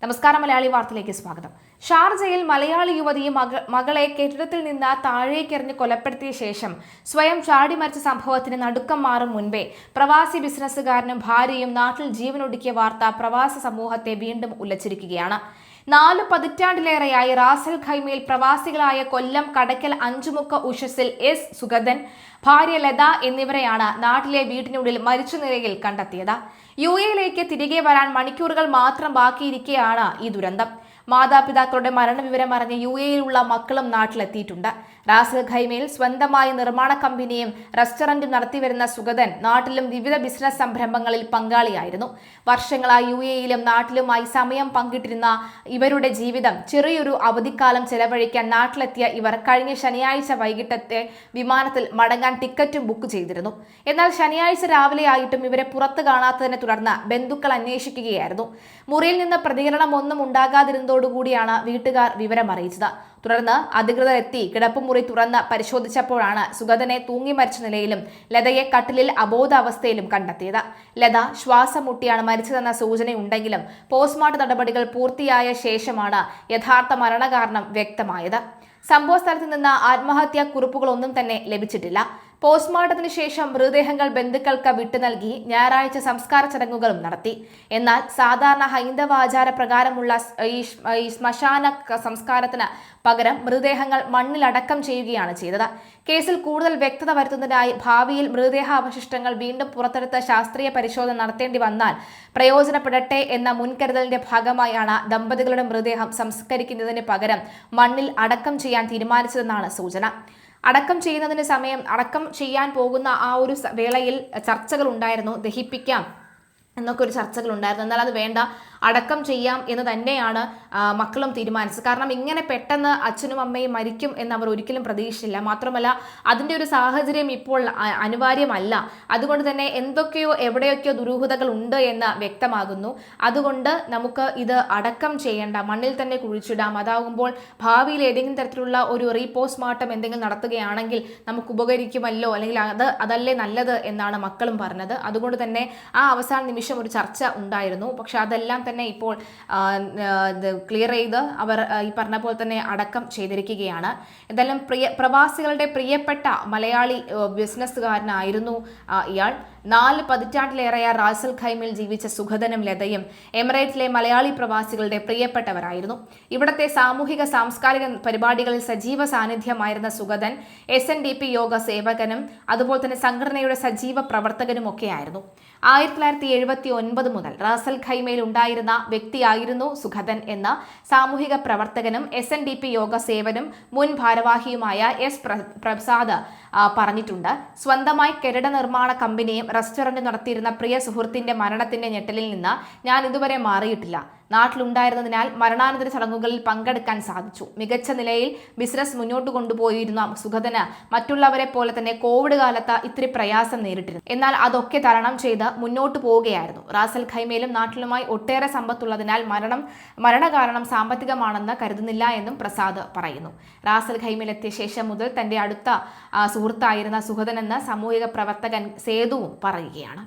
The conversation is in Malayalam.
നമസ്കാരം. മലയാളി വാർത്തയിലേക്ക് സ്വാഗതം. ഷാർജയിൽ മലയാളി യുവതി മകളെ കെട്ടിടത്തിൽ നിന്ന് താഴേക്കെറിഞ്ഞ് കൊലപ്പെടുത്തിയ ശേഷം സ്വയം ചാടിമരിച്ച സംഭവത്തിന് നടുക്കം മാറും മുൻപേ പ്രവാസി ബിസിനസ്സുകാരനും ഭാര്യയും നാട്ടിൽ ജീവനൊടുക്കിയ വാർത്ത പ്രവാസ സമൂഹത്തെ വീണ്ടും ഉലച്ചിരിക്കുകയാണ്. 4 പതിറ്റാണ്ടിലേറെയായി റാസൽ ഖൈമയിൽ പ്രവാസികളായ കൊല്ലം കടയ്ക്കൽ അഞ്ചുമുക്ക് ഉഷസിൽ എസ് സുഗതൻ, ഭാര്യ ലത എന്നിവരെയാണ് നാട്ടിലെ വീട്ടിനുള്ളിൽ മരിച്ച നിലയിൽ കണ്ടെത്തിയത്. യുഎഇയിലേക്ക് തിരികെ വരാൻ മണിക്കൂറുകൾ മാത്രം ബാക്കിയിരിക്കെയാണ് ഈ ദുരന്തം. മാതാപിതാക്കളുടെ മരണവിവരം അറിഞ്ഞ് യുഎഇയിലുള്ള മക്കളും നാട്ടിലെത്തിയിട്ടുണ്ട്. റാസൽ ഖൈമയിൽ സ്വന്തമായ നിർമ്മാണ കമ്പനിയും റെസ്റ്റോറന്റും നടത്തിവരുന്ന സുഗതൻ നാട്ടിലും വിവിധ ബിസിനസ് സംരംഭങ്ങളിൽ പങ്കാളിയായിരുന്നു. വർഷങ്ങളായി യുഎഇയിലും നാട്ടിലുമായി സമയം പങ്കിട്ടിരുന്ന ഇവരുടെ ജീവിതം ചെറിയൊരു അവധിക്കാലം ചെലവഴിക്കാൻ നാട്ടിലെത്തിയ ഇവർ കഴിഞ്ഞ ശനിയാഴ്ച വൈകിട്ടത്തെ വിമാനത്തിൽ മടങ്ങാൻ ടിക്കറ്റും ബുക്ക് ചെയ്തിരുന്നു. എന്നാൽ ശനിയാഴ്ച രാവിലെ ആയിട്ടും ഇവരെ പുറത്തു കാണാത്തതിനെ തുടർന്ന് ബന്ധുക്കൾ അന്വേഷിക്കുകയായിരുന്നു. മുറിയിൽ നിന്ന് പ്രതികരണമൊന്നും ഉണ്ടാകാതിരുന്നതോടുകൂടിയാണ് വീട്ടുകാർ വിവരം അറിയിച്ചത്. തുടർന്ന് അധികൃതർ എത്തി കിടപ്പുമുറി തുറന്ന് പരിശോധിച്ചപ്പോഴാണ് സുഗതനെ തൂങ്ങി മരിച്ച നിലയിലും ലതയെ കട്ടിലിൽ അബോധാവസ്ഥയിലും കണ്ടെത്തിയത്. ലത ശ്വാസം മുട്ടിയാണ് മരിച്ചതെന്ന സൂചനയുണ്ടെങ്കിലും പോസ്റ്റ്മോർട്ടം നടപടികൾ പൂർത്തിയായ ശേഷമാണ് യഥാർത്ഥ മരണകാരണം വ്യക്തമായത്. സംഭവ സ്ഥലത്ത് നിന്ന് ആത്മഹത്യാ കുറിപ്പുകളൊന്നും തന്നെ ലഭിച്ചിട്ടില്ല. പോസ്റ്റ്മോർട്ടത്തിന് ശേഷം മൃതദേഹങ്ങൾ ബന്ധുക്കൾക്ക് വിട്ടു നൽകി ഞായറാഴ്ച സംസ്കാര ചടങ്ങുകളും നടത്തി. എന്നാൽ സാധാരണ ഹൈന്ദവ ആചാര പ്രകാരമുള്ള ഈ ശ്മശാന സംസ്കാരത്തിന് പകരം മൃതദേഹങ്ങൾ മണ്ണിലടക്കം ചെയ്യുകയാണ് ചെയ്തത്. കേസിൽ കൂടുതൽ വ്യക്തത വരുത്തുന്നതിനായി ഭാവിയിൽ മൃതദേഹാവശിഷ്ടങ്ങൾ വീണ്ടും പുറത്തെടുത്ത് ശാസ്ത്രീയ പരിശോധന നടത്തേണ്ടി വന്നാൽ പ്രയോജനപ്പെടട്ടെ എന്ന മുൻകരുതലിന്റെ ഭാഗമായാണ് ദമ്പതികളുടെ മൃതദേഹം സംസ്കരിക്കുന്നതിന് പകരം മണ്ണിൽ അടക്കം ചെയ്യാൻ തീരുമാനിച്ചതെന്നാണ് സൂചന. അടക്കം ചെയ്യാൻ പോകുന്ന ആ ഒരു വേളയിൽ ചർച്ചകൾ ഉണ്ടായിരുന്നു. ദഹിപ്പിക്കാം എന്നൊക്കെ ഒരു ചർച്ചകൾ ഉണ്ടായിരുന്നു. എന്നാൽ അത് വേണ്ട, അടക്കം ചെയ്യാം എന്ന് തന്നെയാണ് മക്കളും തീരുമാനിച്ചത്. കാരണം ഇങ്ങനെ പെട്ടെന്ന് അച്ഛനും അമ്മയും മരിക്കും എന്ന് അവർ ഒരിക്കലും പ്രതീക്ഷിച്ചില്ല. മാത്രമല്ല അതിൻ്റെ ഒരു സാഹചര്യം ഇപ്പോൾ അനിവാര്യമല്ല. അതുകൊണ്ട് തന്നെ എന്തൊക്കെയോ എവിടെയൊക്കെയോ ദുരൂഹതകൾ ഉണ്ട് എന്ന് വ്യക്തമാകുന്നു. അതുകൊണ്ട് നമുക്ക് ഇത് അടക്കം ചെയ്യേണ്ട, മണ്ണിൽ തന്നെ കുഴിച്ചിടാം. അതാകുമ്പോൾ ഭാവിയിൽ ഏതെങ്കിലും തരത്തിലുള്ള ഒരു റീപോസ്റ്റ്മോർട്ടം എന്തെങ്കിലും നടത്തുകയാണെങ്കിൽ നമുക്ക് ഉപകരിക്കുമല്ലോ, അല്ലെങ്കിൽ അതല്ലേ നല്ലത് എന്നാണ് മക്കളും പറഞ്ഞത്. അതുകൊണ്ട് തന്നെ ആ അവസാന നിമിഷം ഒരു ചർച്ച ഉണ്ടായിരുന്നു. പക്ഷെ അതെല്ലാം തന്നെ ഇപ്പോൾ ക്ലിയർ ചെയ്ത് അവർ ഈ പറഞ്ഞ പോലെ തന്നെ അടക്കം ചെയ്തിരിക്കുകയാണ്. എന്തായാലും പ്രവാസികളുടെ പ്രിയപ്പെട്ട മലയാളി ബിസിനസ്സുകാരനായിരുന്നു ഇയാൾ. 4 പതിറ്റാണ്ടിലേറെയായി റാസൽ ഖൈമയിൽ ജീവിച്ച സുഗതനും ലതയും എമിറേറ്റിലെ മലയാളി പ്രവാസികളുടെ പ്രിയപ്പെട്ടവരായിരുന്നു. ഇവിടത്തെ സാമൂഹിക സാംസ്കാരിക പരിപാടികളിൽ സജീവ സാന്നിധ്യമായിരുന്ന സുഗതൻ SNDP യോഗ സേവകനും അതുപോലെ തന്നെ സംഘടനയുടെ സജീവ പ്രവർത്തകനും ഒക്കെയായിരുന്നു. 1979 മുതൽ റാസൽ ഖൈമയിൽ ഉണ്ടായിരുന്ന വ്യക്തിയായിരുന്നു സുഗതൻ എന്ന സാമൂഹിക പ്രവർത്തകനും SNDP യോഗ സേവനും മുൻ ഭാരവാഹിയുമായ S പ്രസാദ് പറഞ്ഞിട്ടുണ്ട്. സ്വന്തമായി കെട്ടിട നിർമ്മാണ കമ്പനിയും റെസ്റ്റോറന്റ് നടത്തിയിരുന്ന പ്രിയ സുഹൃത്തിന്റെ മരണത്തിന്റെ ഞെട്ടലിൽ നിന്ന് ഞാൻ ഇതുവരെ മാറിയിട്ടില്ല. നാട്ടിലുണ്ടായിരുന്നതിനാൽ മരണാനന്തര ചടങ്ങുകളിൽ പങ്കെടുക്കാൻ സാധിച്ചു. മികച്ച നിലയിൽ ബിസിനസ് മുന്നോട്ട് കൊണ്ടുപോയിരുന്ന സുഗതന് മറ്റുള്ളവരെ പോലെ തന്നെ കോവിഡ് കാലത്ത് ഇത്തിരി പ്രയാസം നേരിട്ടിരുന്നു. എന്നാൽ അതൊക്കെ തരണം ചെയ്ത് മുന്നോട്ട് പോവുകയായിരുന്നു. റാസൽ ഖൈമയിലും നാട്ടിലുമായി ഒട്ടേറെ സമ്പത്തുള്ളതിനാൽ മരണകാരണം സാമ്പത്തികമാണെന്ന് കരുതുന്നില്ല എന്നും പ്രസാദ് പറയുന്നു. റാസൽ ഖൈമയിലെത്തിയ ശേഷം മുതൽ തന്റെ അടുത്ത സുഹൃത്തായിരുന്ന സുഗതൻ എന്ന സാമൂഹിക പ്രവർത്തകൻ സേതുവും പറയുകയാണ്.